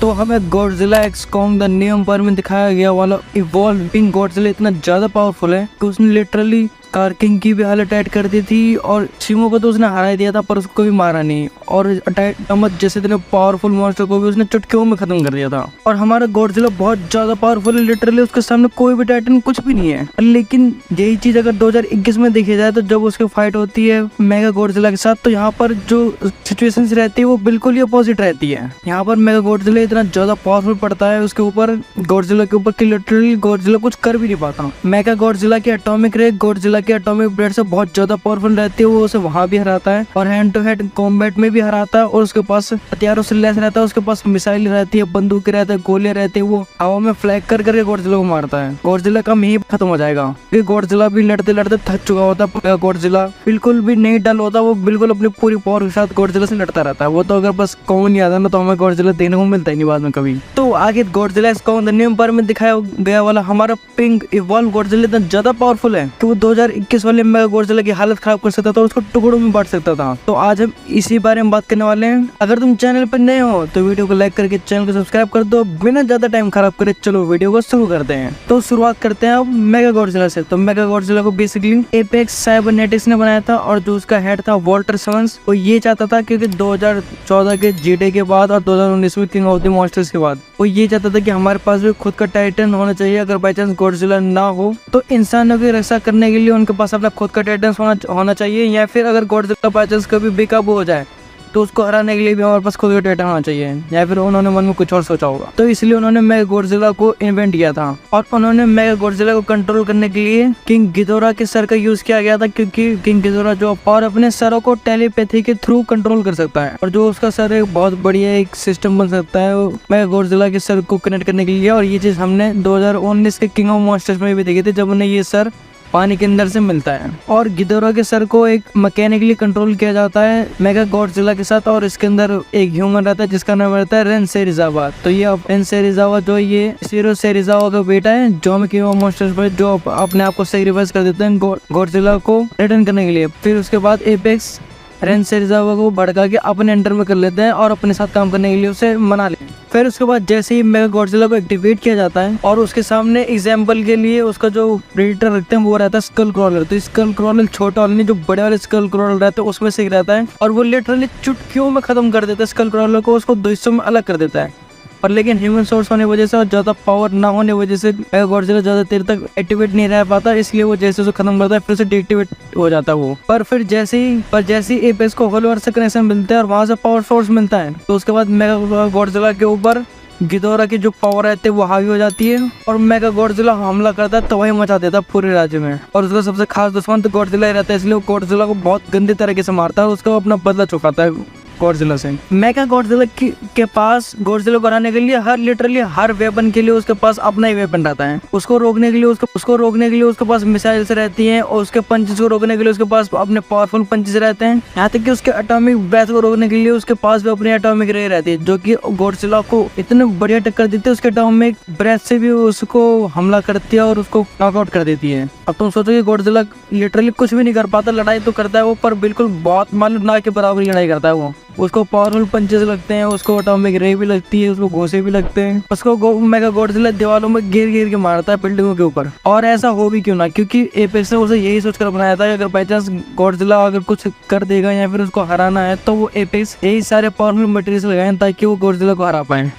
तो हमें Godzilla x Kong the new पर में दिखाया गया वाला इवॉल्विंग गॉडजिला इतना ज्यादा पावरफुल है कि उसने लिटरली कार किंग की भी हालत टाइट कर दी थी और शिमो को तो उसने हरा ही दिया था पर उसको भी मारा नहीं। और टाइटमस जैसे इतने पावरफुल मॉन्स्टर को भी उसने चुटकियों में खत्म कर दिया था। और हमारा गॉडजिला बहुत ज्यादा पावरफुल है, लिटरली उसके सामने कोई भी टाइटन कुछ भी नहीं है। लेकिन यही चीज अगर 2021 में देखी जाए तो जब उसकी फाइट होती है मेगा गॉडजिला के साथ तो यहाँ पर जो सिचुएशन रहती है वो बिल्कुल ही अपोजिट रहती है। यहाँ पर मेगा गॉडजिला इतना ज्यादा पावरफुल पड़ता है उसके ऊपर, गॉडजिला के ऊपर, कि लिटरली गॉडजिला कुछ कर भी नहीं पाता। मेगा गॉडजिला की एटॉमिक रे गॉडजिला की एटॉमिक ब्लेड से बहुत ज्यादा पावरफुल रहती है, वो उसे वहां भी हराता है और हैंड टू हैंड कॉम्बैट में भी हराता है। और उसके पास हथियारों से लैस रहता है, उसके पास मिसाइल रहती है, बंदूक रहते हैं, गोलियां रहती है, वो हवा में फ्लैग कर करके गॉडजिला को मारता है। गॉडजिला का यही खत्म हो जाएगा क्योंकि गॉडजिला भी लड़ते लड़ते थक चुका होता है। गॉडजिला बिल्कुल भी नहीं डल होता, वो बिल्कुल अपनी पूरी पावर के साथ गॉडजिला से लड़ता रहता है। वो तो अगर बस कॉन्ग नहीं आता ना तो हमें गॉडजिला देखने को मिलता ही नहीं बाद में कभी। तो आगे Godzilla x Kong the new empire में दिखाया गया वाला हमारा पिंक इवॉल्व गॉडजिला इतना ज्यादा पावरफुल है कि वो 2021 वाले मेगा गॉडजिला की हालत खराब कर सकता था और उसको टुकड़ों में बांट सकता था। तो आज हम इसी बारे में बात करने वाले हैं। अगर तुम चैनल पर नए हो तो वीडियो को लाइक करके चैनल को सब्सक्राइब कर दो। बिना ज्यादा टाइम खराब करे चलो वीडियो को शुरू करते हैं। तो शुरुआत करते हैं अब मेगा गॉडजिला से। तो मेगा गॉडजिला को बेसिकली एपेक्स साइबरनेटिक्स ने बनाया था और जो उसका हेड था वॉल्टर सिमंस, वो ये चाहता था क्योंकि 2014 के जीटे के बाद और 2019 में किंग ऑफ द मॉन्स्टर्स के बाद वो ये चाहता था कि हमारे पास भी खुद का टाइटन होना चाहिए। अगर बाई चांस गॉडजिला ना हो तो इंसानों की रक्षा करने के लिए उनके पास अपना खुद का टाइटन होना चाहिए, या फिर अगर गॉडजिला बाई चांस कभी बेकाबू हो जाए तो उसको हराने के लिए भी हमारे पास खुद का टाइटन होना चाहिए। या फिर उन्होंने मन में कुछ और सोचा होगा, तो इसलिए उन्होंने मेगा गॉडजिला को इन्वेंट किया था। और उन्होंने मेगा गॉडजिला को कंट्रोल करने के लिए किंग गिदोरा के सर का यूज किया गया था, क्योंकि किंग गिदोरा जो और अपने सरों को टेलीपैथी के थ्रू कंट्रोल कर सकता है। और जो उसका सर एक बहुत बढ़िया एक सिस्टम बन सकता है मेगा गॉडजिला के सर को कनेक्ट करने के लिए। और ये चीज हमने 2019 के किंग ऑफ मॉन्स्टर्स में भी देखी थी, जब उन्हें ये सर पानी के अंदर से मिलता है। और गिदोरा के सर को एक मैकेनिकली कंट्रोल किया जाता है मेगा गॉडजिला के साथ। और इसके अंदर एक ह्यूमन रहता है जिसका नाम रहता है रेन सेरिजावा। तो ये रेन सेरिजावा जो ये सीरो सेरिजावा का बेटा है, जो हम किंग ऑफ मॉन्स्टर्स पर जो अपने आप को सेक्रीफाइस कर देते हैं गॉडजिला को रिटर्न करने के लिए। फिर उसके बाद एपेक्स रेन सेरिजावा को भड़का के अपने अंडर में कर लेते हैं और अपने साथ काम करने के लिए उसे मना लेते हैं। फिर उसके बाद जैसे ही मेगा गॉडजिला को एक्टिवेट किया जाता है और उसके सामने एग्जाम्पल के लिए उसका जो प्रेडेटर रखते हैं वो रहता है स्कल क्रॉलर। तो स्कल क्रॉलर छोटा वाला नहीं, जो बड़े वाले स्कल क्रॉलर रहते हैं उसमें से रहता है और वो लिटरली चुटकियों में खत्म कर देता है स्कल क्रॉलर को, उसको 2 हिस्सों में अलग कर देता है। और लेकिन ह्यूमन सोर्स होने की वजह से और ज़्यादा पावर ना होने की वजह से मेगा गॉडजिला ज़्यादा देर तक एक्टिवेट नहीं रह पाता, इसलिए वो जैसे उसे खत्म करता है फिर से डीएक्टिवेट हो जाता है वो। पर फिर जैसे ही एपेक्स को होल वर्ल्ड से कनेक्शन मिलता है और वहाँ से पावर सोर्स मिलता है तो उसके बाद मेगा गॉडजिला के ऊपर गिदोरा की जो पावर रहती है वो हावी हो जाती है और मेगा गॉडजिला हमला करता है, तबाही मचा देता है पूरे राज्य में। और उसका सबसे खास दुश्मन तो गॉडजिला ही रहता है, इसलिए वो गॉडजिला को बहुत गंदे तरीके से मारता है और उसका अपना बदला चुकाता है गॉडजिला से। मेगा गॉडजिला के पास गॉडजिला को हराने के लिए लिटरली हर वेपन के लिए उसके पास अपना ही वेपन रहता है। उसको रोकने के लिए उसके पास मिसाइल्स रहती हैं और उसके पंचेस को रोकने के लिए उसके पास अपने पावरफुल पंचेस रहते हैं। यहाँ तक कि उसके एटॉमिक ब्रेथ को रोकने के लिए उसके पास भी अपनी एटॉमिक रे रहती है, जो कि गॉडजिला को इतने बढ़िया टक्कर देती है। उसके एटॉमिक ब्रेथ से भी उसको हमला करती है और उसको नॉकआउट कर देती है। अब तुम सोचो कि गॉडजिला लिटरली कुछ भी नहीं कर पाता, लड़ाई तो करता है वो पर बिल्कुल बहुत मालूम ना के बराबर लड़ाई करता है वो। उसको पावरफुल पंचेस लगते हैं, उसको एटॉमिक रे भी लगती है, उसको घोंसे भी लगते हैं, उसको मेगा गॉडजिला दीवारों में गिर के मारता है बिल्डिंगों के ऊपर। और ऐसा हो भी क्यों ना, क्योंकि एपेक्स ने उसे यही सोचकर बनाया था कि अगर बाई चांस गॉडजिला अगर कुछ कर देगा या फिर उसको हराना है तो वो एपेक्स यही सारे पावरफुल मटेरियल्स लगाएं ताकि वो गॉडजिला को हरा पाए।